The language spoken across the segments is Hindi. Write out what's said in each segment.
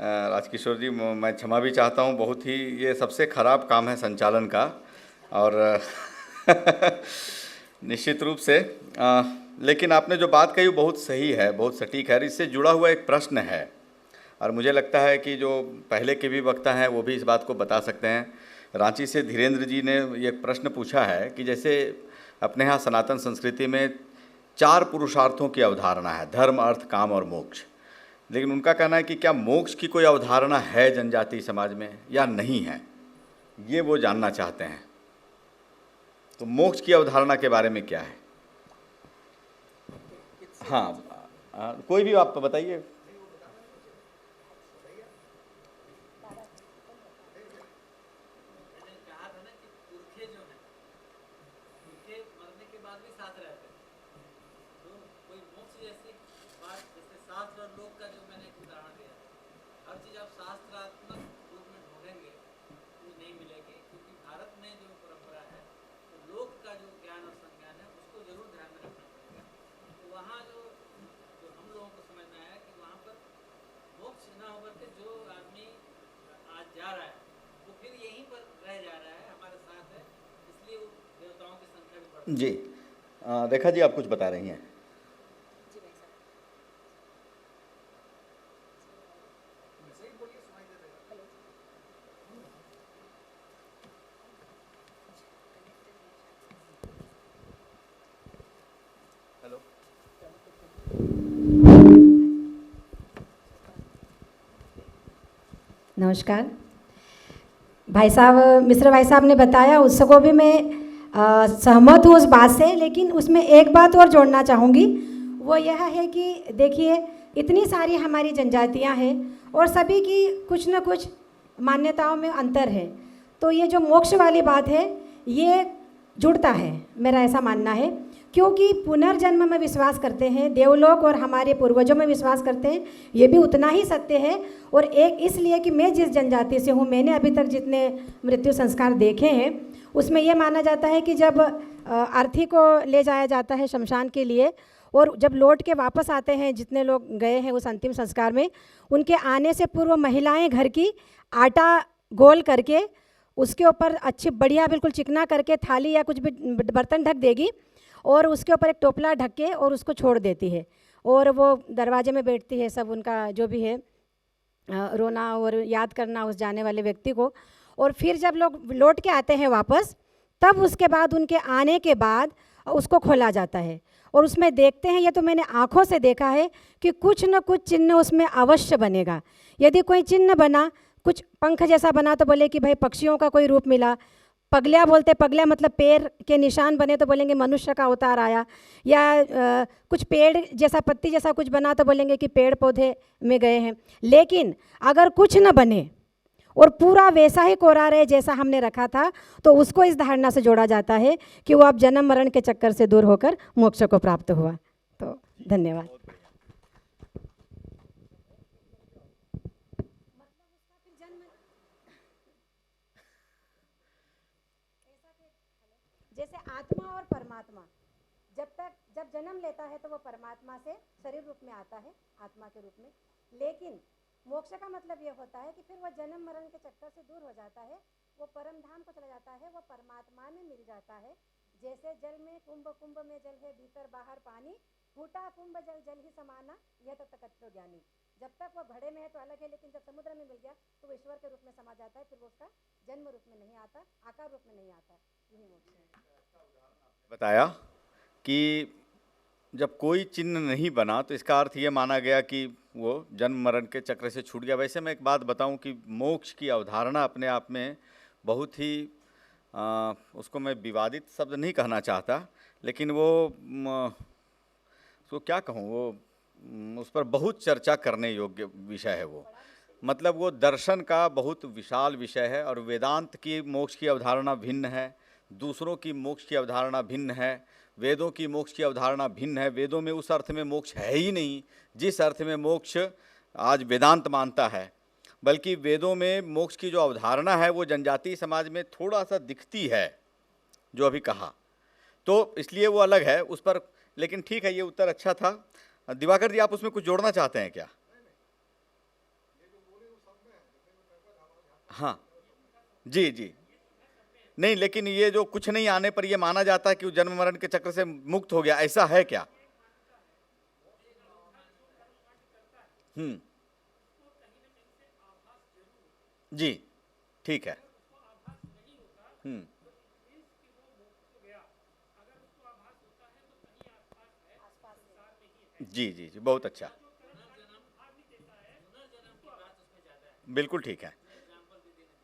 राजकिशोर जी, मैं क्षमा भी चाहता हूँ, बहुत ही ये सबसे खराब काम है संचालन का। और निश्चित रूप से लेकिन आपने जो बात कही वो बहुत सही है, बहुत सटीक है। इससे जुड़ा हुआ एक प्रश्न है और मुझे लगता है कि जो पहले के भी वक्ता हैं वो भी इस बात को बता सकते हैं। रांची से धीरेन्द्र जी ने ये प्रश्न पूछा है कि जैसे अपने यहाँ सनातन संस्कृति में 4 पुरुषार्थों की अवधारणा है, धर्म, अर्थ, काम और मोक्ष। लेकिन उनका कहना है कि क्या मोक्ष की कोई अवधारणा है जनजातीय समाज में या नहीं है, ये वो जानना चाहते हैं। तो मोक्ष की अवधारणा के बारे में क्या है? हाँ, कोई भी आप बताइए। जी, रेखा जी आप कुछ बता रही हैं। हेलो, नमस्कार भाई साहब, मिश्रा भाई साहब ने बताया, उसको भी मैं सहमत हूँ उस बात से। लेकिन उसमें एक बात और जोड़ना चाहूँगी, वो यह है कि देखिए, इतनी सारी हमारी जनजातियाँ हैं और सभी की कुछ न कुछ मान्यताओं में अंतर है। तो ये जो मोक्ष वाली बात है ये जुड़ता है, मेरा ऐसा मानना है। क्योंकि पुनर्जन्म में विश्वास करते हैं, देवलोक और हमारे पूर्वजों में विश्वास करते हैं, ये भी उतना ही सत्य है। और एक इसलिए कि मैं जिस जनजाति से हूँ, मैंने अभी तक जितने मृत्यु संस्कार देखे हैं उसमें यह माना जाता है कि जब अर्थी को ले जाया जाता है शमशान के लिए और जब लौट के वापस आते हैं, जितने लोग गए हैं उस अंतिम संस्कार में, उनके आने से पूर्व महिलाएं घर की आटा गोल करके उसके ऊपर अच्छी बढ़िया बिल्कुल चिकना करके थाली या कुछ भी बर्तन ढक देगी और उसके ऊपर एक टोपला ढक के और उसको छोड़ देती है। और वो दरवाजे में बैठती है, सब उनका जो भी है रोना और याद करना उस जाने वाले व्यक्ति को। और फिर जब लोग लौट के आते हैं वापस, तब उसके बाद उनके आने के बाद उसको खोला जाता है और उसमें देखते हैं, ये तो मैंने आँखों से देखा है कि कुछ न कुछ चिन्ह उसमें अवश्य बनेगा। यदि कोई चिन्ह बना, कुछ पंख जैसा बना तो बोले कि भाई पक्षियों का कोई रूप मिला, पगलिया बोलते, पगलिया मतलब पैर के निशान बने तो बोलेंगे मनुष्य का अवतार आया, या कुछ पेड़ जैसा पत्ती जैसा कुछ बना तो बोलेंगे कि पेड़ पौधे में गए हैं। लेकिन अगर कुछ न बने और पूरा वैसा ही कोरा रहे जैसा हमने रखा था, तो उसको इस धारणा से जोड़ा जाता है कि वो अब जन्म मरण के चक्कर से दूर होकर मोक्ष को प्राप्त हुआ। तो धन्यवाद। जैसे आत्मा और परमात्मा, जब जन्म लेता है तो वो परमात्मा से शरीर रूप में आता है, आत्मा के रूप में। लेकिन मोक्ष का मतलब ये होता है कि फिर वो जन्म मरण के चक्कर से दूर हो जाता है, वो परम धाम को चला जाता है, वो परमात्मा में मिल जाता है। जैसे जल में कुंभ, कुंभ में जल है, भीतर बाहर पानी, फूटा कुंभ जल जल ही समाना, यह तो तत्व ज्ञानी। जब तक वो घड़े में है तो अलग है, लेकिन जब समुद्र में मिल गया तो वो ईश्वर के रूप में समा जाता है, फिर वो उसका जन्म रूप में नहीं आता, आकार रूप में नहीं आता। यही मोक्ष है। बताया कि जब कोई चिन्ह नहीं बना तो इसका अर्थ ये माना गया कि वो जन्म मरण के चक्र से छूट गया। वैसे मैं एक बात बताऊं कि मोक्ष की अवधारणा अपने आप में बहुत ही उसको मैं विवादित शब्द नहीं कहना चाहता, लेकिन वो उसको क्या कहूँ, वो उस पर बहुत चर्चा करने योग्य विषय है। वो मतलब वो दर्शन का बहुत विशाल विषय है और वेदांत की मोक्ष की अवधारणा भिन्न है, दूसरों की मोक्ष की अवधारणा भिन्न है, वेदों की मोक्ष की अवधारणा भिन्न है। वेदों में उस अर्थ में मोक्ष है ही नहीं जिस अर्थ में मोक्ष आज वेदांत मानता है, बल्कि वेदों में मोक्ष की जो अवधारणा है वो जनजातीय समाज में थोड़ा सा दिखती है, जो अभी कहा, तो इसलिए वो अलग है उस पर। लेकिन ठीक है, ये उत्तर अच्छा था। दिवाकर जी, आप उसमें कुछ जोड़ना चाहते हैं क्या? हाँ जी जी। नहीं, लेकिन ये जो कुछ नहीं आने पर ये माना जाता है कि वो जन्म मरण के चक्र से मुक्त हो गया, ऐसा है क्या? हम्म। जी, ठीक है। हम्म। जी जी जी, बहुत अच्छा। बिल्कुल ठीक है।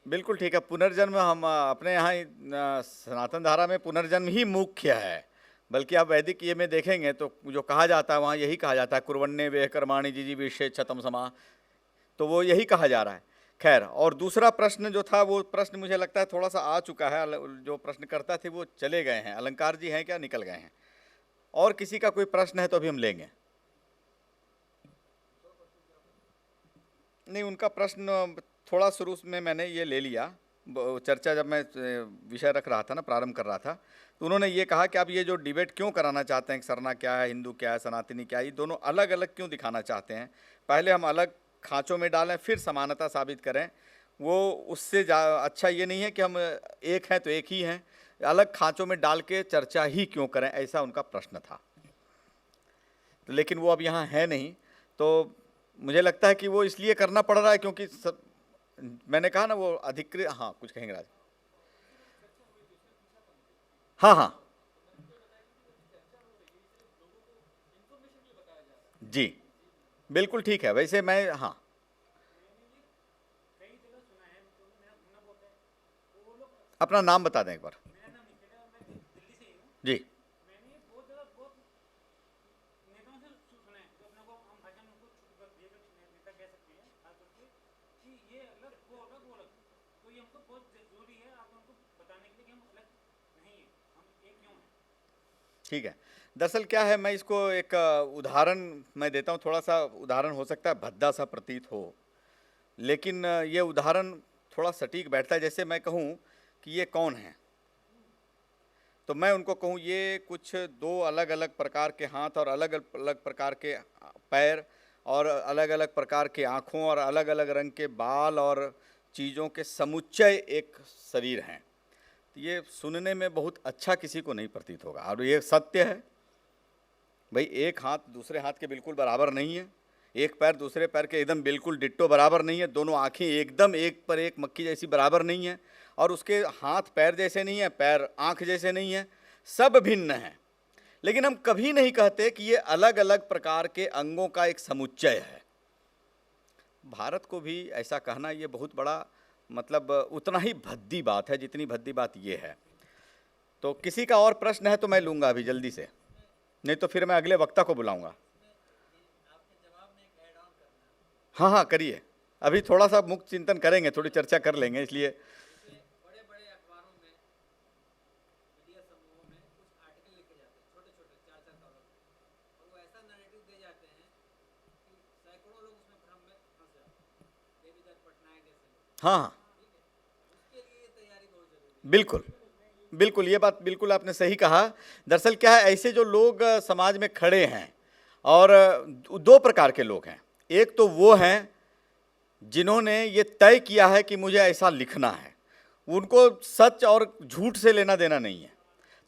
बिल्कुल ठीक है। पुनर्जन्म हम अपने यहाँ सनातन धारा में पुनर्जन्म ही मुख्य है। बल्कि आप वैदिक ये में देखेंगे तो जो कहा जाता है वहाँ यही कहा जाता है, कुर्वन्ने वे कर्माणि जिजी विषय छतम समा, तो वो यही कहा जा रहा है। खैर, और दूसरा प्रश्न जो था वो प्रश्न मुझे लगता है थोड़ा सा आ चुका है, जो प्रश्नकर्ता थे वो चले गए हैं। अलंकार जी हैं क्या? निकल गए हैं। और किसी का कोई प्रश्न है तो अभी हम लेंगे। नहीं, उनका प्रश्न थोड़ा शुरू में मैंने ये ले लिया, चर्चा जब मैं विषय रख रहा था ना, प्रारंभ कर रहा था, तो उन्होंने ये कहा कि आप ये जो डिबेट क्यों कराना चाहते हैं कि सरना क्या है, हिंदू क्या है, सनातनी क्या है, ये दोनों अलग अलग क्यों दिखाना चाहते हैं? पहले हम अलग खाँचों में डालें फिर समानता साबित करें। वो उससे अच्छा ये नहीं है कि हम एक हैं तो एक ही हैं, अलग खाँचों में डाल के चर्चा ही क्यों करें, ऐसा उनका प्रश्न था। तो लेकिन वो अब यहाँ है नहीं, तो मुझे लगता है कि वो इसलिए करना पड़ रहा है क्योंकि मैंने कहा ना वो अधिकृत। हाँ, कुछ कहेंगे राज? हाँ हाँ जी, बिल्कुल ठीक है। वैसे मैं, हाँ, अपना नाम बता दें एक बार। जी ठीक है। दरअसल क्या है, मैं इसको एक उदाहरण मैं देता हूँ। थोड़ा सा उदाहरण हो सकता है भद्दा सा प्रतीत हो, लेकिन ये उदाहरण थोड़ा सटीक बैठता है। जैसे मैं कहूँ कि ये कौन है, तो मैं उनको कहूँ ये कुछ दो अलग अलग प्रकार के हाथ और अलग अलग प्रकार के पैर और अलग अलग प्रकार के आँखों और अलग अलग रंग के बाल और चीज़ों के समुच्चय एक शरीर हैं। तो ये सुनने में बहुत अच्छा किसी को नहीं प्रतीत होगा, और ये सत्य है। भाई, एक हाथ दूसरे हाथ के बिल्कुल बराबर नहीं है, एक पैर दूसरे पैर के एकदम बिल्कुल डिट्टो बराबर नहीं है, दोनों आँखें एकदम एक पर एक मक्खी जैसी बराबर नहीं है, और उसके हाथ पैर जैसे नहीं है, पैर आँख जैसे नहीं है, सब भिन्न हैं। लेकिन हम कभी नहीं कहते कि ये अलग अलग प्रकार के अंगों का एक समुच्चय है। भारत को भी ऐसा कहना ये बहुत बड़ा, मतलब उतना ही भद्दी बात है जितनी भद्दी बात ये है। तो किसी का और प्रश्न है तो मैं लूँगा अभी जल्दी से, नहीं तो फिर मैं अगले वक्ता को बुलाऊंगा। हाँ हाँ, करिए। अभी थोड़ा सा मुक्त चिंतन करेंगे, थोड़ी चर्चा कर लेंगे, इसलिए। हाँ हाँ, बिल्कुल बिल्कुल, ये बात बिल्कुल आपने सही कहा। दरअसल क्या है, ऐसे जो लोग समाज में खड़े हैं, और दो प्रकार के लोग हैं। एक तो वो हैं जिन्होंने ये तय किया है कि मुझे ऐसा लिखना है, उनको सच और झूठ से लेना देना नहीं है,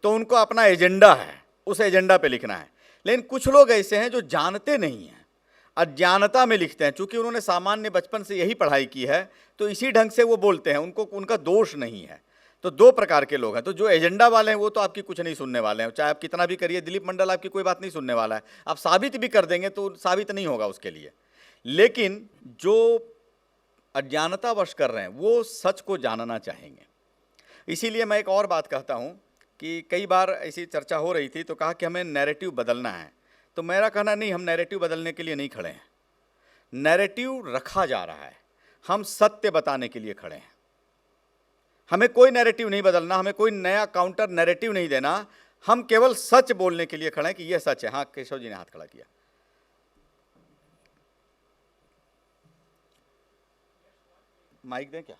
तो उनको अपना एजेंडा है, उस एजेंडा पे लिखना है। लेकिन कुछ लोग ऐसे हैं जो जानते नहीं हैं, अज्ञानता में लिखते हैं। चूंकि उन्होंने सामान्य बचपन से यही पढ़ाई की है, तो इसी ढंग से वो बोलते हैं, उनको उनका दोष नहीं है। तो दो प्रकार के लोग हैं। तो जो एजेंडा वाले हैं वो तो आपकी कुछ नहीं सुनने वाले हैं, चाहे आप कितना भी करिए। दिलीप मंडल आपकी कोई बात नहीं सुनने वाला है, आप साबित भी कर देंगे तो साबित नहीं होगा उसके लिए। लेकिन जो अज्ञानतावश कर रहे हैं वो सच को जानना चाहेंगे। इसीलिए मैं एक और बात कहता हूँ कि कई बार ऐसी चर्चा हो रही थी तो कहा कि हमें नैरेटिव बदलना है। तो मेरा कहना नहीं, हम नैरेटिव बदलने के लिए नहीं खड़े हैं। नैरेटिव रखा जा रहा है, हम सत्य बताने के लिए खड़े हैं। हमें कोई नैरेटिव नहीं बदलना, हमें कोई नया काउंटर नैरेटिव नहीं देना, हम केवल सच बोलने के लिए खड़े हैं कि यह सच है। हाँ, केशव जी ने हाथ खड़ा किया। माइक दें क्या?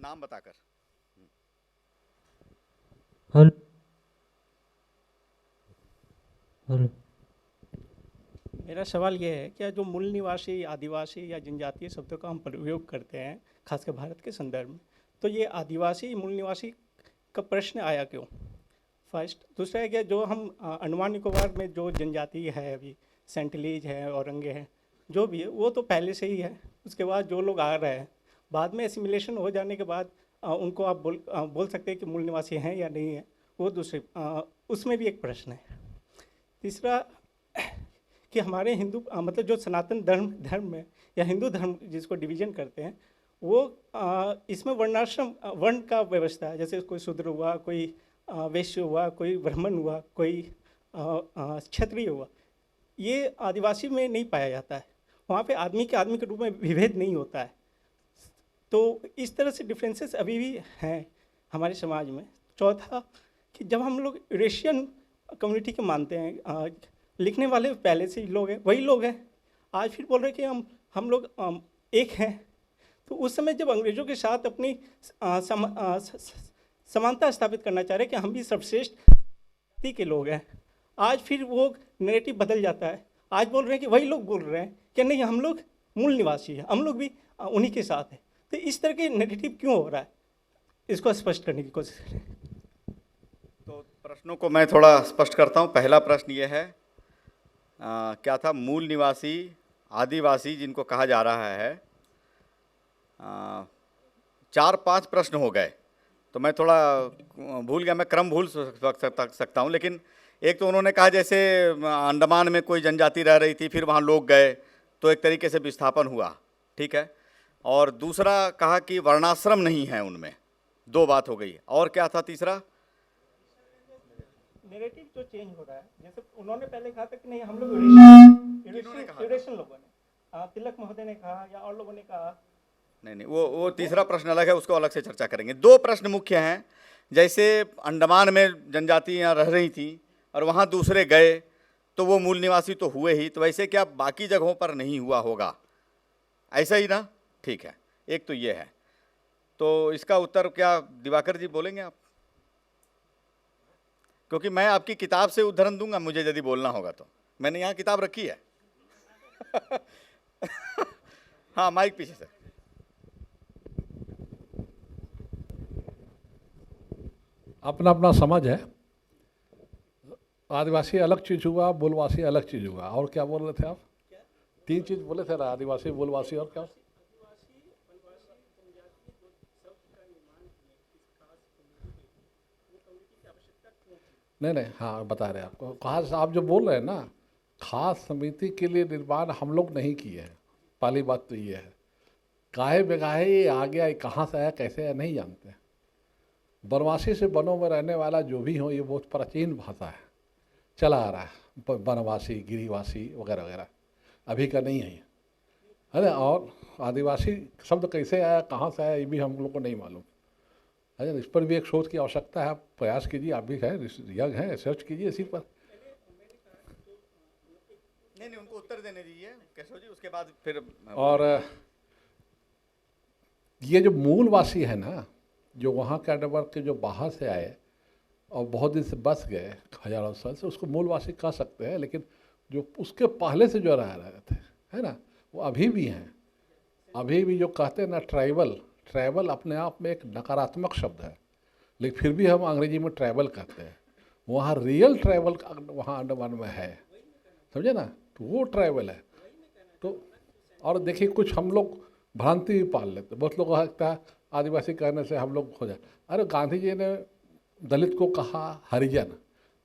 नाम बताकर। Hello hello. मेरा सवाल ये है, क्या जो मूल निवासी, आदिवासी या जनजातीय शब्दों का हम प्रयोग करते हैं खासकर भारत के संदर्भ में, तो ये आदिवासी मूल निवासी का प्रश्न आया क्यों? फर्स्ट। दूसरा है कि जो हम अंडमान निकोबार में जो जनजाति है अभी, सेंटिलीज है, औरंगे हैं, जो भी है वो तो पहले से ही है। उसके बाद जो लोग आ रहे हैं बाद में एसिमिलेशन हो जाने के बाद उनको आप बोल सकते हैं कि मूल निवासी हैं या नहीं है, वो दूसरे उसमें भी एक प्रश्न है। तीसरा कि हमारे हिंदू मतलब जो सनातन धर्म में या हिंदू धर्म जिसको डिवीजन करते हैं, वो इसमें वर्णाश्रम वर्ण का व्यवस्था है। जैसे कोई शूद्र हुआ, कोई वैश्य हुआ, कोई ब्राह्मण हुआ, कोई क्षत्रिय हुआ, ये आदिवासी में नहीं पाया जाता है। वहाँ पे आदमी के रूप में विभेद नहीं होता है। तो इस तरह से डिफरेंसेस अभी भी हैं हमारे समाज में। चौथा कि जब हम लोग यूरेशियन कम्युनिटी के मानते हैं, लिखने वाले पहले से ही लोग हैं, वही लोग हैं, आज फिर बोल रहे हैं कि हम लोग एक हैं। तो उस समय जब अंग्रेज़ों के साथ अपनी समानता स्थापित करना चाह रहे हैं कि हम भी सर्वश्रेष्ठ जाति के लोग हैं, आज फिर वो नैरेटिव बदल जाता है। आज बोल रहे हैं कि वही लोग बोल रहे हैं कि नहीं, हम लोग मूल निवासी हैं, हम लोग भी उन्हीं के साथ हैं। तो इस तरह के नैरेटिव क्यों हो रहा है, इसको स्पष्ट करने की कोशिश करें। तो प्रश्नों को मैं थोड़ा स्पष्ट करता हूँ। पहला प्रश्न ये है, क्या था? मूल निवासी, आदिवासी जिनको कहा जा रहा है। 4-5 प्रश्न हो गए, तो मैं थोड़ा भूल गया, मैं क्रम भूल सकता हूँ। लेकिन एक तो उन्होंने कहा जैसे अंडमान में कोई जनजाति रह रही थी, फिर वहाँ लोग गए तो एक तरीके से विस्थापन हुआ, ठीक है। और दूसरा कहा कि वर्णाश्रम नहीं है उनमें, 2 बात हो गई। और क्या था तीसरा? नैरेटिव जो चेंज हो रहा है, जैसे उन्होंने पहले कहा था कि नहीं हम लोग यूरेशियन लोगों ने, तिलक महोदय ने कहा या और लोगों ने कहा। नहीं, वो तीसरा प्रश्न अलग है, उसको अलग से चर्चा करेंगे। 2 प्रश्न मुख्य हैं। जैसे अंडमान में जनजातियाँ रह रही थी और वहाँ दूसरे गए तो वो मूल निवासी तो हुए ही, तो वैसे क्या बाकी जगहों पर नहीं हुआ होगा? ऐसा ही ना? ठीक है, एक तो ये है। तो इसका उत्तर क्या दिवाकर जी बोलेंगे आप? क्योंकि मैं आपकी किताब से उद्धरण दूंगा मुझे यदि बोलना होगा तो। मैंने यहाँ किताब रखी है। हाँ, माइक पीछे से। अपना अपना समझ है। आदिवासी अलग चीज़ हुआ, मूलवासी अलग चीज़ हुआ। और क्या बोल रहे थे आप? 3 चीज़ बोले थे ना, आदिवासी, मूलवासी और क्या? नहीं, हाँ बता रहे हैं आपको। खास आप जो बोल रहे हैं ना, खास समिति के लिए निर्माण हम लोग नहीं किए हैं। पहली बात तो ये है। काहे बेगाहे ये आ गया, ये कहाँ से आया, कैसे आया, नहीं जानते। बनवासी से वनों में रहने वाला जो भी हो, ये बहुत प्राचीन भाषा है, चला आ रहा है। वनवासी, गिरिवासी वगैरह वगैरह अभी का नहीं है ना। और आदिवासी शब्द कैसे आया, कहाँ से आया, ये भी हम लोग को नहीं मालूम है। इस पर भी एक शोध की आवश्यकता है। आप प्रयास कीजिए, आप भी है, यंग है, रिसर्च कीजिए इसी पर। नहीं, उनको उत्तर देने दीजिए केशव जी, उसके बाद फिर। और ये जो मूलवासी है ना, जो वहाँ कैडरबर्ग के जो बाहर से आए और बहुत दिन से बस गए हजारों साल से, उसको मूलवासी कह सकते हैं। लेकिन जो उसके पहले से जो रह रहे थे, है ना, वो अभी भी हैं। अभी भी जो कहते हैं ना ट्राइबल अपने आप में एक नकारात्मक शब्द है, लेकिन फिर भी हम अंग्रेजी में ट्राइबल कहते हैं। वहाँ रियल ट्राइबल वहाँ अंडमान में है, समझे ना, तो वो ट्राइबल है। तो और देखिए, कुछ हम लोग भ्रांति भी पाल लेते। बहुत लोग लगता है आदिवासी कहने से हम लोग हो जाए। अरे गांधी जी ने दलित को कहा हरिजन,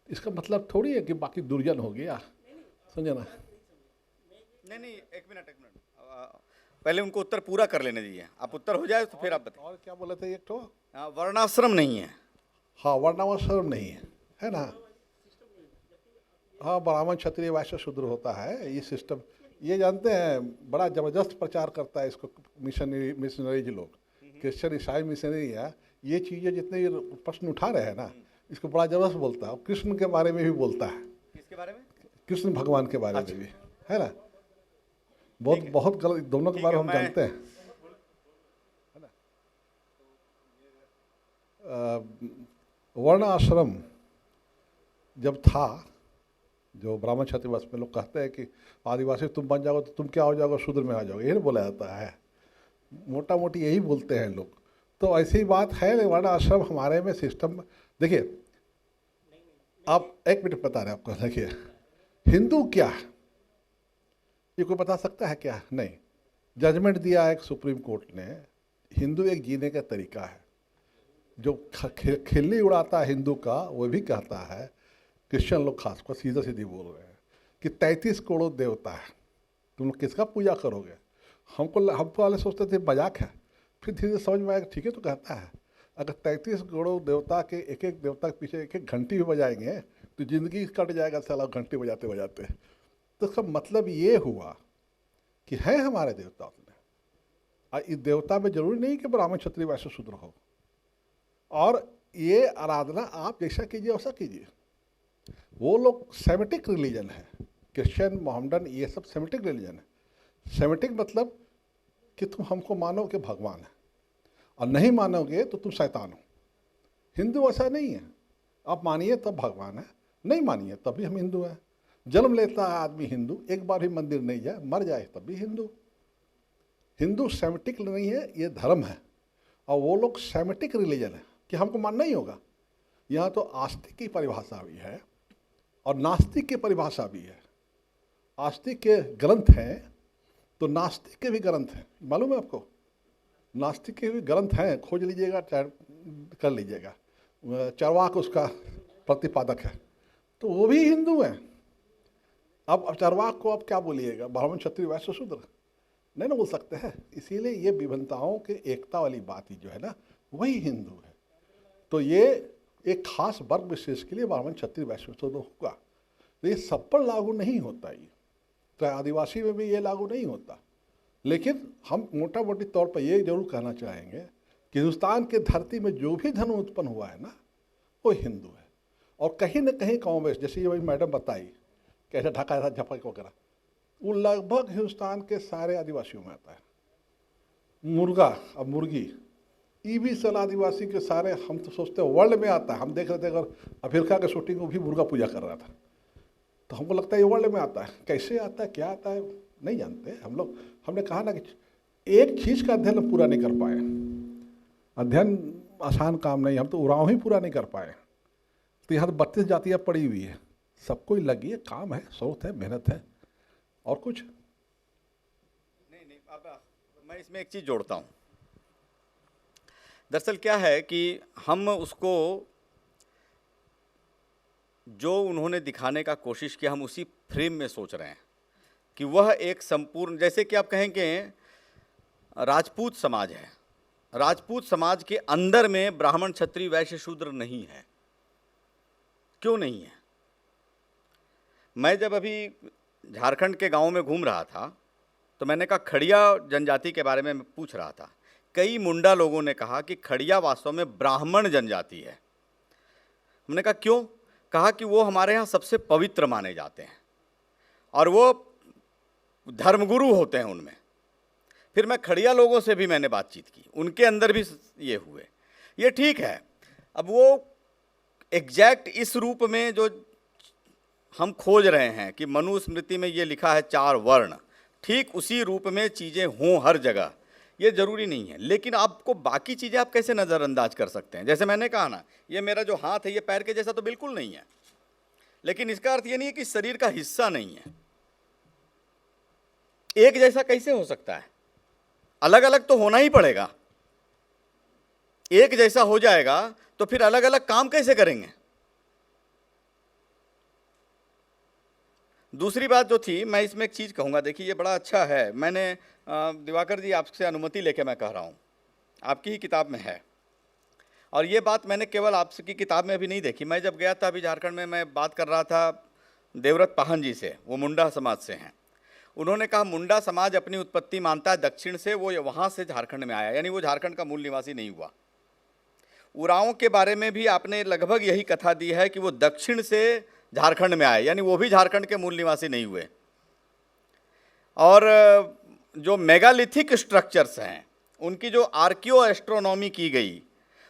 इसका मतलब थोड़ी है कि बाकी दुर्जन हो गया, समझे ना। नहीं, एक मिनट पहले उनको उत्तर पूरा कर लेने दीजिए। आप उत्तर हो जाए तो फिर आप बताइए। और क्या बोले थे? एक तो वर्णाश्रम नहीं है। हाँ, वर्णाश्रम नहीं है ना। हाँ, ब्राह्मण क्षत्रिय वैश्य शूद्र होता है ये सिस्टम। ये जानते हैं, बड़ा ज़बरदस्त प्रचार करता है इसको मिशनरीज लोग, क्रिश्चियन ईसाई मिशनरी है। ये चीज़ें जितने ये प्रश्न उठा रहे हैं ना, इसको बड़ा ज़बरदस्त बोलता है। और कृष्ण के बारे में भी बोलता है। किसके बारे में? कृष्ण कृष्ण भगवान के बारे में भी, है ना। बहुत गलत, दोनों के बारे में हम जानते हैं, है ना। वर्ण आश्रम जब था, जो ब्राह्मण क्षत्रिय वंश में लोग कहते हैं कि आदिवासी तुम बन जाओगे तो तुम क्या हो जाओगे, शूद्र में आ जाओगे, ये बोला जाता है, मोटा मोटी यही बोलते हैं लोग। तो ऐसी बात है, वर्ण आश्रम हमारे में सिस्टम। देखिए आप एक मिनट बता रहे हैं आपको, देखिए हिंदू क्या है ये कोई बता सकता है क्या? नहीं। जजमेंट दिया एक सुप्रीम कोर्ट ने, हिंदू एक जीने का तरीका है। जो खिल्ली उड़ाता है हिंदू का वो भी कहता है, क्रिश्चियन लोग खासकर सीधा सीधी बोल रहे हैं कि 33 करोड़ देवता है, तुम लोग किसका पूजा करोगे? हम वाले सोचते थे मजाक है, फिर धीरे धीरे समझ में आया ठीक है तो कहता है। अगर 33 करोड़ देवता के एक एक देवता के पीछे एक एक घंटी भी बजाएंगे तो ज़िंदगी कट जाएगा साला घंटी बजाते बजाते। तो इसका मतलब ये हुआ कि है हमारे देवता उसमें, और इस देवता में जरूरी नहीं कि ब्राह्मण क्षत्रिय वैश्य शूद्र हो, और ये आराधना आप जैसा कीजिए वैसा कीजिए। वो लोग सेमेटिक रिलीजन है, क्रिश्चियन मोहम्मडन ये सब सेमेटिक रिलीजन है। सेमेटिक मतलब कि तुम हमको मानो कि भगवान है, और नहीं मानोगे तो तुम शैतान हो। हिंदू ऐसा नहीं है, आप मानिए तब भगवान है, नहीं मानिए तब भी हम हिंदू हैं। जन्म लेता है आदमी हिंदू, एक बार भी मंदिर नहीं जाए, मर जाए तब भी हिंदू। हिंदू सेमेटिक नहीं है, ये धर्म है, और वो लोग सेमेटिक रिलीजन है कि हमको मानना ही होगा। यहाँ तो आस्तिक की परिभाषा भी है और नास्तिक की परिभाषा भी है। आस्तिक के ग्रंथ हैं तो नास्तिक के भी ग्रंथ हैं, मालूम है आपको? नास्तिक के भी ग्रंथ हैं, खोज लीजिएगा, कर लीजिएगा। चरवाक उसका प्रतिपादक है, तो वो भी हिंदू हैं। अब चरवाक को आप क्या बोलिएगा, ब्राह्मण क्षत्रिय वैश्य शूद्र? नहीं ना बोल सकते हैं। इसीलिए ये विभिन्नताओं के एकता वाली बात ही जो है ना, वही हिंदू है। तो ये एक खास वर्ग विशेष के लिए ब्राह्मण क्षत्रिय वैश्य शूद्र होगा, तो ये सब पर लागू नहीं होता। ये तो आदिवासी में भी ये लागू नहीं होता। लेकिन हम मोटा मोटी तौर पर ये जरूर कहना चाहेंगे कि हिंदुस्तान के धरती में जो भी धर्म उत्पन्न हुआ है ना, वो हिंदू है। और कहीं न कहीं कॉमर्स, जैसे ये मैडम बताई कैसे ढका था झपक वगैरह, वो लगभग हिंदुस्तान के सारे आदिवासियों में आता है। मुर्गा और मुर्गी, ये भी सल आदिवासी के सारे, हम तो सोचते हैं वर्ल्ड में आता है। हम देख रहे थे अगर अफ्रीका के शूटिंग को भी मुर्गा पूजा कर रहा था, तो हमको लगता है ये वर्ल्ड में आता है। कैसे आता है, क्या आता है, नहीं जानते हम लोग। हमने कहा ना कि एक चीज़ का अध्ययन हम पूरा नहीं कर पाए। अध्ययन आसान काम नहीं, हम तो उड़ाव ही पूरा नहीं कर पाए। तो यहाँ तो 32 जातियाँ पड़ी हुई है, सबको ही लगी है, काम है, शौक है, मेहनत है, और कुछ नहीं। अब मैं इसमें एक चीज़ जोड़ता हूँ। दरअसल क्या है कि हम उसको जो उन्होंने दिखाने का कोशिश किया, हम उसी फ्रेम में सोच रहे हैं कि वह एक संपूर्ण, जैसे कि आप कहेंगे राजपूत समाज है, राजपूत समाज के अंदर में ब्राह्मण क्षत्रिय वैश्य शूद्र नहीं है। क्यों नहीं है? मैं जब अभी झारखंड के गांव में घूम रहा था तो मैंने कहा खड़िया जनजाति के बारे में पूछ रहा था। कई मुंडा लोगों ने कहा कि खड़िया वास्तव में ब्राह्मण जनजाति है। हमने कहा क्यों? कहा कि वो हमारे यहाँ सबसे पवित्र माने जाते हैं और वो धर्मगुरु होते हैं उनमें। फिर मैं खड़िया लोगों से भी मैंने बातचीत की, उनके अंदर भी ये हुए। ये ठीक है। अब वो एग्जैक्ट इस रूप में जो हम खोज रहे हैं कि मनुस्मृति में ये लिखा है 4 वर्ण, ठीक उसी रूप में चीज़ें हों हर जगह, ये ज़रूरी नहीं है। लेकिन आपको बाकी चीज़ें आप कैसे नज़रअंदाज कर सकते हैं? जैसे मैंने कहा ना, ये मेरा जो हाथ है ये पैर के जैसा तो बिल्कुल नहीं है, लेकिन इसका अर्थ ये नहीं है कि शरीर का हिस्सा नहीं है। एक जैसा कैसे हो सकता है? अलग अलग तो होना ही पड़ेगा। एक जैसा हो जाएगा तो फिर अलग अलग काम कैसे करेंगे? दूसरी बात जो थी, मैं इसमें एक चीज़ कहूँगा, देखिए ये बड़ा अच्छा है। मैंने दिवाकर जी आपसे अनुमति लेके मैं कह रहा हूँ, आपकी ही किताब में है, और ये बात मैंने केवल आपकी किताब में अभी नहीं देखी। मैं जब गया था अभी झारखंड में, मैं बात कर रहा था देवव्रत पाहन जी से, वो मुंडा समाज से हैं। उन्होंने कहा मुंडा समाज अपनी उत्पत्ति मानता है दक्षिण से, वो वहाँ से झारखंड में आया, यानी वो झारखंड का मूल निवासी नहीं हुआ। उरांव के बारे में भी आपने लगभग यही कथा दी है कि वो दक्षिण से झारखंड में आए, यानी वो भी झारखंड के मूल निवासी नहीं हुए। और जो मेगालिथिक स्ट्रक्चर्स हैं, उनकी जो आर्कियो एस्ट्रोनॉमी की गई,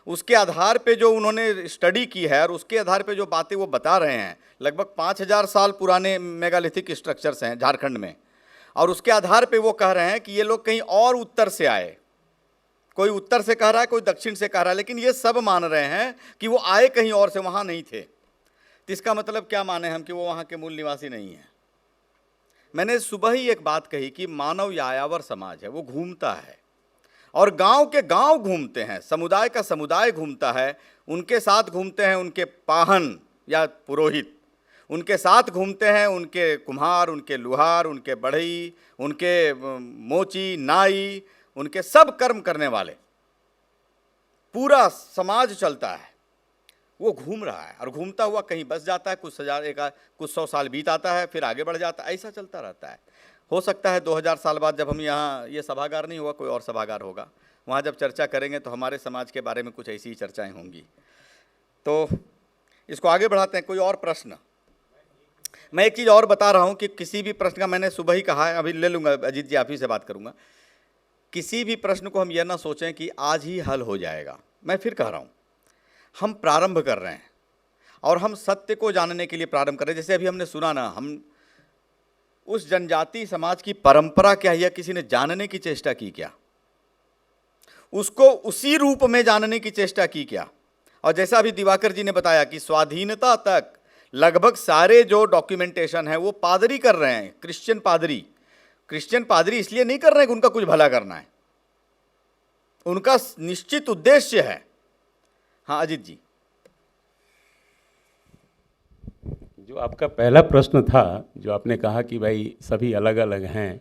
उसके आधार पे जो उन्होंने स्टडी की है और उसके आधार पे जो बातें वो बता रहे हैं, लगभग 5000 साल पुराने मेगालिथिक स्ट्रक्चर्स हैं झारखंड में, और उसके आधार पे वो कह रहे हैं कि ये लोग कहीं और उत्तर से आए, कोई उत्तर से कह रहा है, कोई दक्षिण से कह रहा है, लेकिन ये सब मान रहे हैं कि वो आए कहीं और से, वहाँ नहीं थे। तो इसका मतलब क्या माने हम कि वो वहाँ के मूल निवासी नहीं हैं। मैंने सुबह ही एक बात कही कि मानव यायावर समाज है, वो घूमता है और गांव के गांव घूमते हैं, समुदाय का समुदाय घूमता है, उनके साथ घूमते हैं उनके पाहन या पुरोहित, उनके साथ घूमते हैं उनके कुम्हार, उनके लुहार, उनके बढ़ई, उनके मोची, नाई, उनके सब कर्म करने वाले, पूरा समाज चलता है। वो घूम रहा है और घूमता हुआ कहीं बस जाता है, कुछ 100 साल बीत आता है, फिर आगे बढ़ जाता है, ऐसा चलता रहता है। हो सकता है 2000 साल बाद जब हम यहाँ, ये सभागार नहीं होगा, कोई और सभागार होगा, वहाँ जब चर्चा करेंगे तो हमारे समाज के बारे में कुछ ऐसी ही चर्चाएं होंगी। तो इसको आगे बढ़ाते हैं। कोई और प्रश्न? मैं एक चीज़ और बता रहा हूँ कि किसी भी प्रश्न का, मैंने सुबह ही कहा है, अभी ले लूँगा, अजीत जी आप ही से बात करूँगा, किसी भी प्रश्न को हम यह ना सोचें कि आज ही हल हो जाएगा। मैं फिर कह रहा हूँ, हम प्रारंभ कर रहे हैं और हम सत्य को जानने के लिए प्रारंभ कर रहे हैं। जैसे अभी हमने सुना ना, हम उस जनजाति समाज की परंपरा क्या है, किसी ने जानने की चेष्टा की क्या, उसको उसी रूप में जानने की चेष्टा की क्या? और जैसा अभी दिवाकर जी ने बताया कि स्वाधीनता तक लगभग सारे जो डॉक्यूमेंटेशन है वो पादरी कर रहे हैं, क्रिश्चियन पादरी इसलिए नहीं कर रहे हैं कि उनका कुछ भला करना है, उनका निश्चित उद्देश्य है। हाँ अजीत जी, जो आपका पहला प्रश्न था, जो आपने कहा कि भाई सभी अलग अलग हैं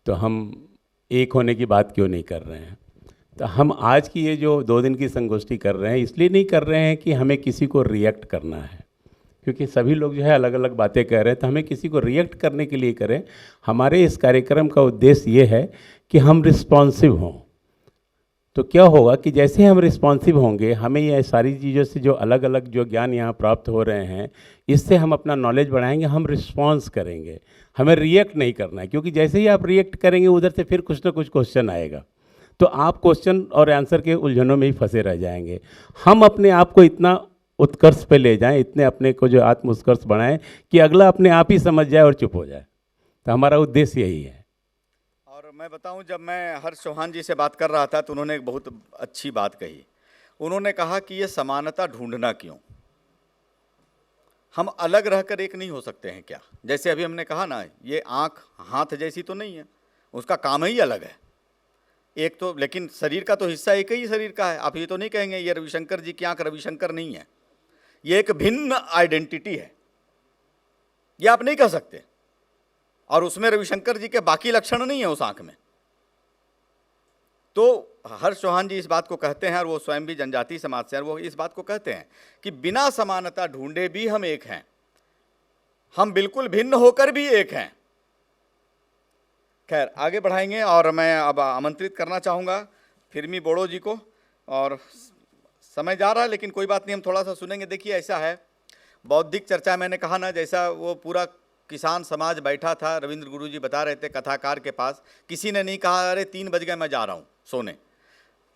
तो हम एक होने की बात क्यों नहीं कर रहे हैं, तो हम आज की ये जो 2 दिन की संगोष्ठी कर रहे हैं इसलिए नहीं कर रहे हैं कि हमें किसी को रिएक्ट करना है, क्योंकि सभी लोग जो है अलग अलग बातें कह रहे हैं, तो हमें किसी को रिएक्ट करने के लिए करें। हमारे इस कार्यक्रम का उद्देश्य ये है कि हम रिस्पॉन्सिव हों। तो क्या होगा कि जैसे हम रिस्पॉन्सिव होंगे, हमें ये सारी चीज़ों से जो अलग अलग जो ज्ञान यहाँ प्राप्त हो रहे हैं, इससे हम अपना नॉलेज बढ़ाएंगे, हम रिस्पॉन्स करेंगे, हमें रिएक्ट नहीं करना है। क्योंकि जैसे ही आप रिएक्ट करेंगे उधर से फिर कुछ ना कुछ क्वेश्चन आएगा, तो आप क्वेश्चन और आंसर के उलझनों में ही फंसे रह जाएंगे। हम अपने आप को इतना उत्कर्ष पे ले जाएं, इतने अपने को जो आत्म उत्कर्ष बनाएं कि अगला अपने आप ही समझ जाए और चुप हो जाए। तो हमारा उद्देश्य यही है। और मैं बताऊं, जब मैं हर्ष चौहान जी से बात कर रहा था तो उन्होंने एक बहुत अच्छी बात कही। उन्होंने कहा कि ये समानता ढूंढना क्यों, हम अलग रहकर एक नहीं हो सकते हैं क्या? जैसे अभी हमने कहा ना, ये आँख हाथ जैसी तो नहीं है, उसका काम ही अलग है एक तो, लेकिन शरीर का तो हिस्सा एक ही शरीर का है। आप ये तो नहीं कहेंगे ये रविशंकर जी की आँख रविशंकर नहीं है, ये एक भिन्न आइडेंटिटी है, ये आप नहीं कह सकते। और उसमें रविशंकर जी के बाकी लक्षण नहीं है उस आंख में। तो हर्ष चौहान जी इस बात को कहते हैं, और वो स्वयं भी जनजाति समाज से हैं, वो इस बात को कहते हैं कि बिना समानता ढूंढे भी हम एक हैं, हम बिल्कुल भिन्न होकर भी एक हैं। खैर आगे बढ़ाएंगे, और मैं अब आमंत्रित करना चाहूँगा फिरमी बोड़ो जी को। और समय जा रहा है लेकिन कोई बात नहीं, हम थोड़ा सा सुनेंगे। देखिए ऐसा है, बौद्धिक चर्चा मैंने कहा ना, जैसा वो पूरा किसान समाज बैठा था, रविंद्र गुरु जी बता रहे थे कथाकार के पास, किसी ने नहीं कहा अरे 3 बज गए मैं जा रहा हूँ सोने।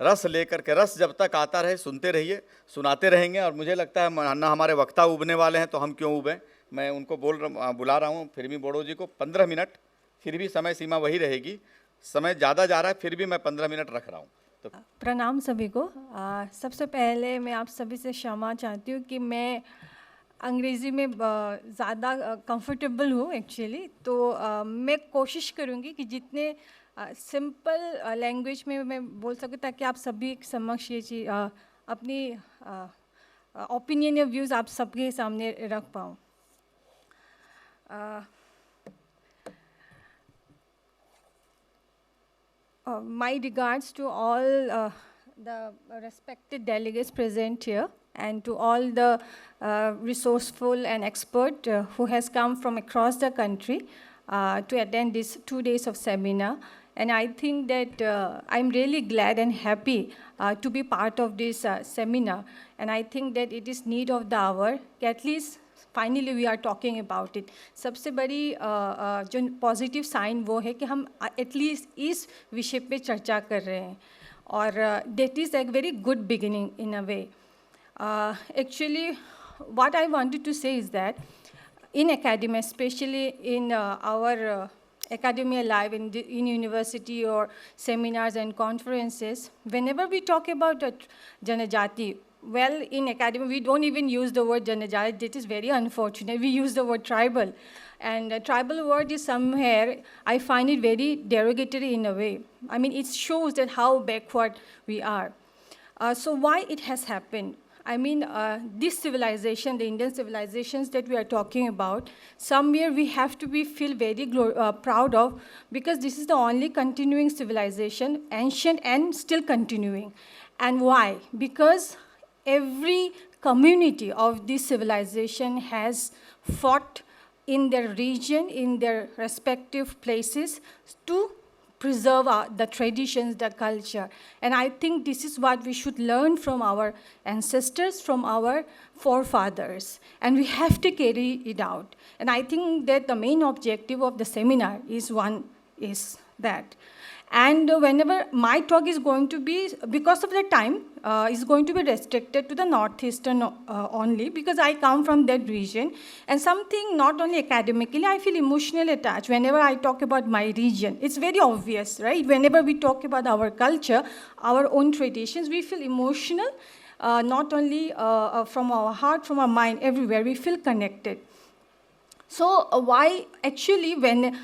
रस लेकर के, रस जब तक आता रहे सुनते रहिए, सुनाते रहेंगे। और मुझे लगता है ना हमारे वक्ता उबने वाले हैं तो हम क्यों उबें। मैं उनको बुला रहा हूँ फिरमी बोड़ो जी को, 15 मिनट, फिर भी समय सीमा वही रहेगी, समय ज़्यादा जा रहा है फिर भी मैं 15 मिनट रख रहा हूँ। तो प्रणाम सभी को। सबसे पहले मैं आप सभी से क्षमा चाहती हूँ कि मैं अंग्रेज़ी में ज़्यादा कंफर्टेबल हूँ एक्चुअली। तो मैं कोशिश करूँगी कि जितने सिंपल लैंग्वेज में मैं बोल सकूँ ताकि आप सभी समक्ष ये चीज़ अपनी ओपिनियन या व्यूज़ आप सबके सामने रख पाऊँ। My regards to all the respected delegates present here, and to all the resourceful and expert who has come from across the country to attend this 2 days of seminar. And I think that I'm really glad and happy to be part of this seminar. And I think that it is need of the hour, at least finally we are talking about it. सबसे बड़ी जो पॉजिटिव साइन वो है कि हम एटलीस्ट इस विषय पे चर्चा कर रहे हैं। or that is a very good beginning in a way. Actually, what I wanted to say is that in academia, especially in our academia life in university or seminars and conferences, whenever we talk about Janajati, well, in academia, we don't even use the word Janajati. That is very unfortunate. We use the word tribal. And a tribal word is somewhere, I find it very derogatory in a way. I mean, it shows that how backward we are. So why it has happened? I mean, this civilization, the Indian civilizations that we are talking about, somewhere we have to feel very proud of, because this is the only continuing civilization, ancient and still continuing. And why? Because every community of this civilization has fought in their region, in their respective places, to preserve the traditions, the culture. And I think this is what we should learn from our ancestors, from our forefathers. And we have to carry it out. And I think that the main objective of the seminar is that. And whenever my talk is going to be, because of the time, is going to be restricted to the northeastern only, because I come from that region. And something not only academically, I feel emotionally attached whenever I talk about my region. It's very obvious, right? Whenever we talk about our culture, our own traditions, we feel emotional, not only from our heart, from our mind, everywhere. We feel connected. So why actually when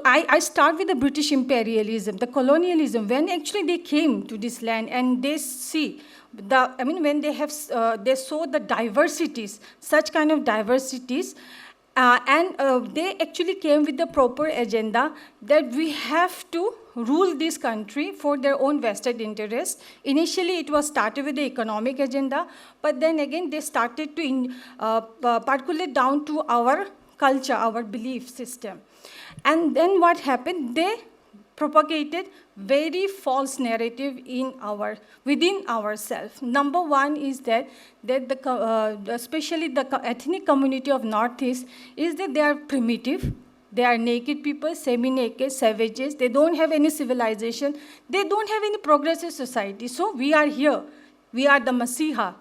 I start with the British imperialism, the colonialism, when actually they came to this land and they see when they saw the diversities, such kind of diversities, and they actually came with the proper agenda that we have to rule this country for their own vested interests. Initially, it was started with the economic agenda, but then again, they started to percolate down to our culture, our belief system. And then what happened? They propagated very false narrative within ourselves. Number one is that especially the ethnic community of Northeast is that they are primitive. They are naked people, semi-naked, savages. They don't have any civilization. They don't have any progressive society. So we are here. We are the Masiha,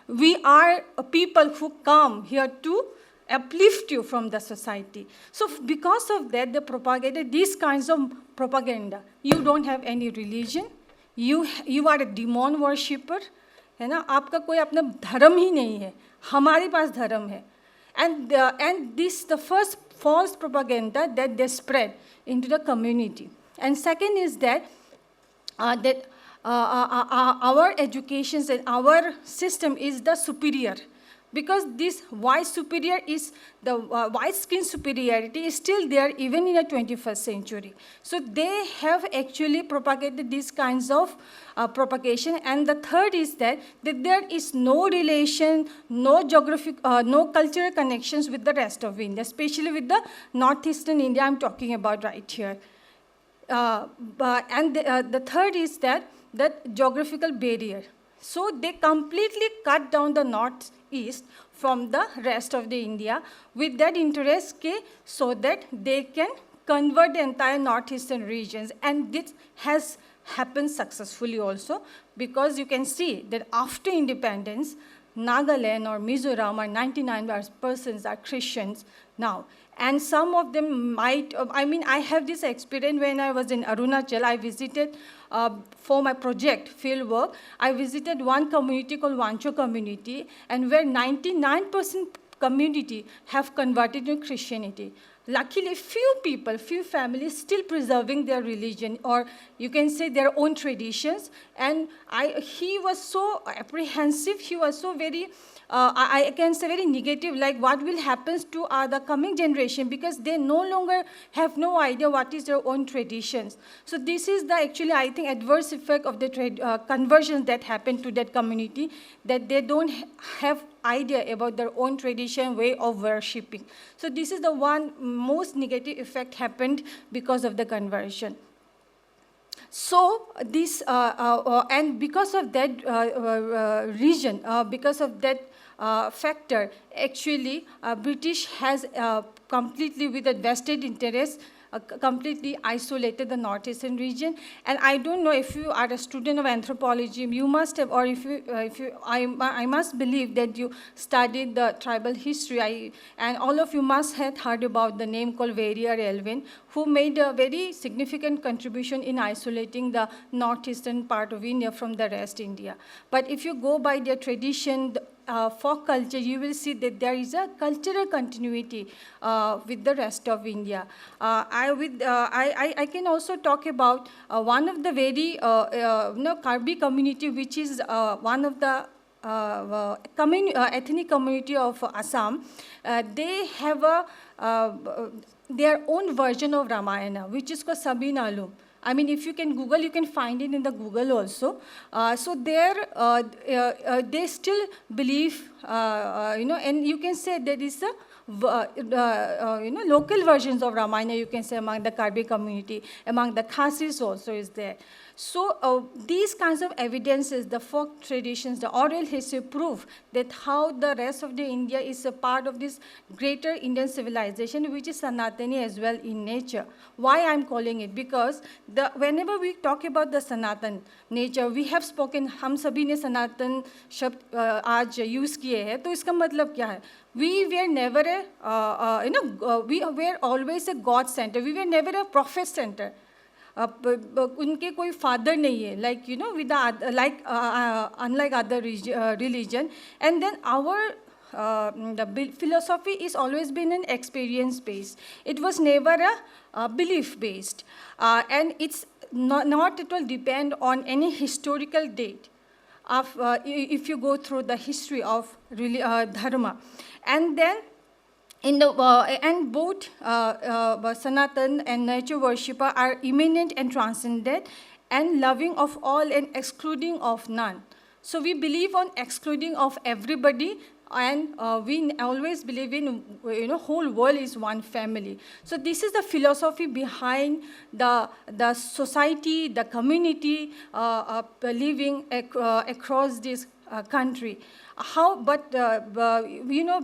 We are a people who come here to uplift you from the society. So because of that, they propagated these kinds of propaganda. You don't have any religion. You are a demon worshipper. है ना? आपका कोई अपना धर्म ही नहीं है. हमारे पास धर्म है. And this the first false propaganda that they spread into the community. And second is that our education and our system is the superior. Because this white skin superiority is still there even in the 21st century. So they have actually propagated these kinds of propagation. And the third is that there is no relation, no cultural connections with the rest of India, especially with the northeastern India I'm talking about right here. The third is that geographical barrier. So they completely cut down the northeast from the rest of the India with that interest so that they can convert the entire northeastern regions. And this has happened successfully also, because you can see that after independence, Nagaland or Mizoram are 99% are Christians now. And some of them I have this experience when I was in Arunachal. I visited, for my project, field work, I visited one community called Wancho community, and where 99% community have converted to Christianity. Luckily, few families still preserving their religion, or you can say their own traditions. And he was so apprehensive, he was so very, I can say very negative, like what will happen to the coming generation, because they no longer have no idea what is their own traditions. So this is the actually, I think, adverse effect of the conversions that happened to that community, that they don't have idea about their own tradition, way of worshipping. So this is the one most negative effect happened because of the conversion. So this, and because of that region, because of that factor, actually British has completely with a vested interest completely isolated the northeastern region. And I don't know if you are a student of anthropology, you must have, or I must believe that you studied the tribal history, and all of you must have heard about the name called Verrier Elwin, who made a very significant contribution in isolating the northeastern part of India from the rest India. But if you go by their tradition, folk culture, you will see that there is a cultural continuity with the rest of India. I can also talk about one of the very Karbi community, which is one of the ethnic community of Assam. They have their own version of Ramayana, which is called Sabin Alum. I mean, if you can Google, you can find it in the Google also. So there, they still believe, and you can say there is a, local versions of Ramayana, you can say, among the Karbi community, among the Khasis also is there. So these kinds of evidences, the folk traditions, the oral history prove that how the rest of the India is a part of this greater Indian civilization, which is Sanatani as well in nature. Why I'm calling it? Because whenever we talk about the Sanatan nature, we have spoken, हम सभी ने सनातन शब्द आज use किए हैं, तो इसका मतलब क्या है? We were never we were always a God center. We were never a prophet center. उनके कोई father नहीं है, like with the unlike other religion, and then our the philosophy is always been an experience based. It was never a belief based, and it's not at all depend on any historical date. If you go through the history of dharma, and then and both Sanatan and nature worshipper are immanent and transcendent and loving of all and excluding of none. So we believe on excluding of everybody, and we always believe in whole world is one family. So this is the philosophy behind the society, the community living across this country. But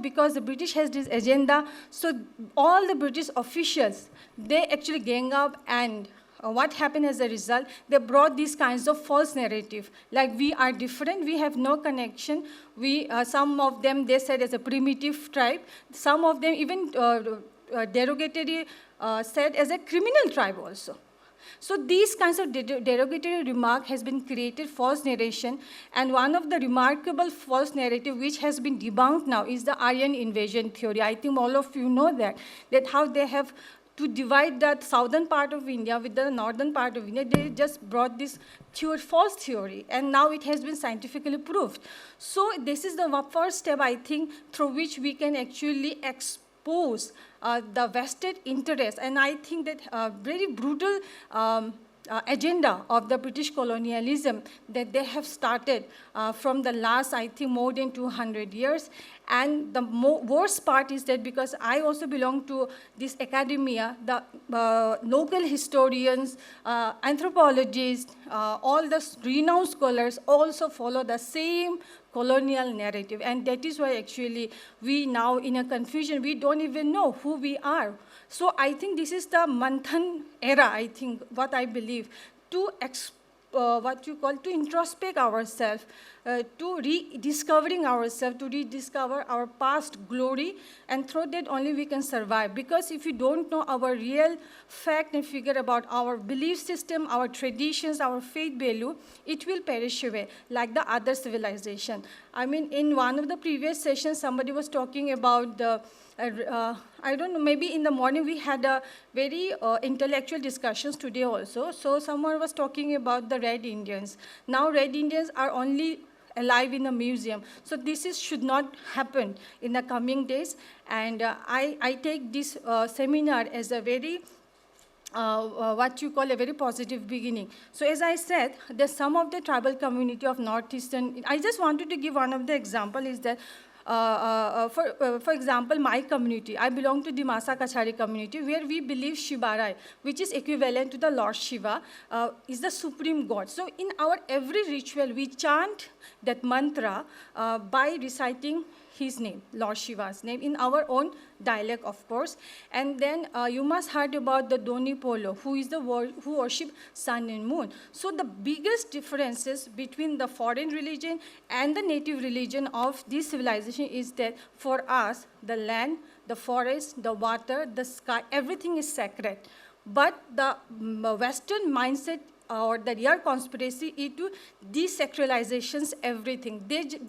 because the British has this agenda, so all the British officials, they actually gang up, and what happened as a result, they brought these kinds of false narrative, like we are different, we have no connection. Some of them, they said as a primitive tribe. Some of them even derogatory said as a criminal tribe also. So these kinds of derogatory remark has been created false narration, and one of the remarkable false narrative which has been debunked now is the Aryan invasion theory. I think all of you know that how they have to divide the southern part of India with the northern part of India. They just brought this false theory, and now it has been scientifically proved. So this is the first step, I think, through which we can actually expose the vested interest, and I think that very brutal agenda of the British colonialism that they have started from the last, I think, more than 200 years. And the worst part is that because I also belong to this academia, the local historians, anthropologists, all the renowned scholars also follow the same colonial narrative. And that is why actually we now in a confusion, we don't even know who we are. So I think this is the Manthan era, I think, what I believe, to what you call, to introspect ourselves, to rediscovering ourselves, to rediscover our past glory, and through that only we can survive. Because if you don't know our real fact and figure about our belief system, our traditions, our faith value, it will perish away like the other civilization. I mean, in one of the previous sessions, somebody was talking about the I don't know, maybe in the morning we had a very intellectual discussions today also. So someone was talking about the Red Indians. Now Red Indians are only alive in a museum. So this should not happen in the coming days. And I take this seminar as a very what you call a very positive beginning. So as I said, there's some of the tribal community of Northeastern. I just wanted to give one of the example is that for example, my community, I belong to the Masa Kachari community, where we believe Shivarai, which is equivalent to the Lord Shiva, is the supreme God. So in our every ritual, we chant that mantra by reciting his name, Lord Shiva's name, in our own dialect, of course. And then you must heard about the Doni Polo, who is the who worship sun and moon. So the biggest differences between the foreign religion and the native religion of this civilization is that for us, the land, the forest, the water, the sky, everything is sacred. But the Western mindset or the real conspiracy is to desacralizations everything.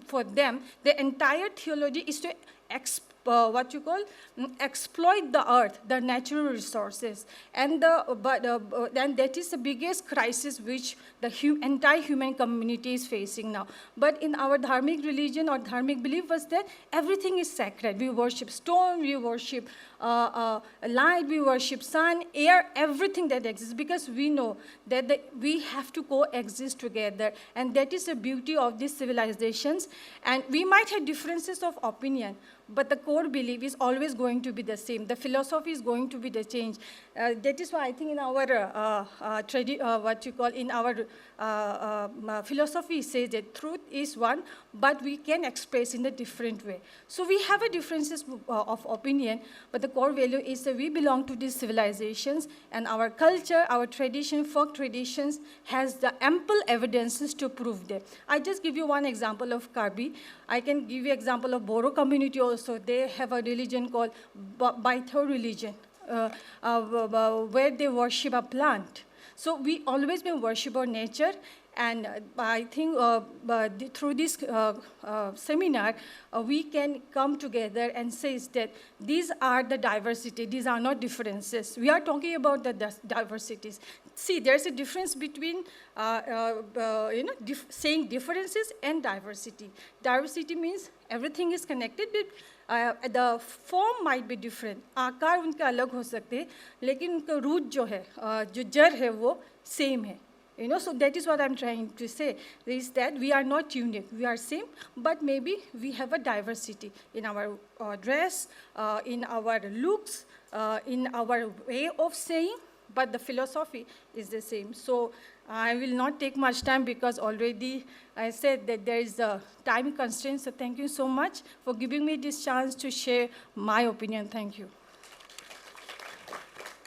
For them, the entire theology is to exploit the earth, the natural resources, and then that is the biggest crisis which the entire human community is facing now. But in our dharmic religion or dharmic belief was that everything is sacred. We worship stone, we worship light, we worship sun, air, everything that exists, because we know that we have to coexist together, and that is the beauty of these civilizations. And we might have differences of opinion, but the core belief is always going to be the same. The philosophy is going to be the change. That is why I think in our philosophy says that truth is one, but we can express in a different way. So we have a differences of opinion, but the core value is that we belong to these civilizations, and our culture, our tradition, folk traditions has the ample evidences to prove that. I just give you one example of Karbi. I can give you example of Boro community also. They have a religion called Baitho religion, where they worship a plant. So we always been worship of nature, and I think through this seminar, we can come together and say that these are the diversity, these are not differences. We are talking about the diversities. See, there's a difference between saying differences and diversity. Diversity means everything is connected, but the form might be different. आकार उनका अलग हो सकते हैं, लेकिन उनका root जो है, जो जड़ है वो same है. So that is what I'm trying to say, is that we are not unique. We are same, but maybe we have a diversity in our dress, in our looks, in our way of saying, but the philosophy is the same. So I will not take much time because already I said that there is a time constraint. So thank you so much for giving me this chance to share my opinion. Thank you.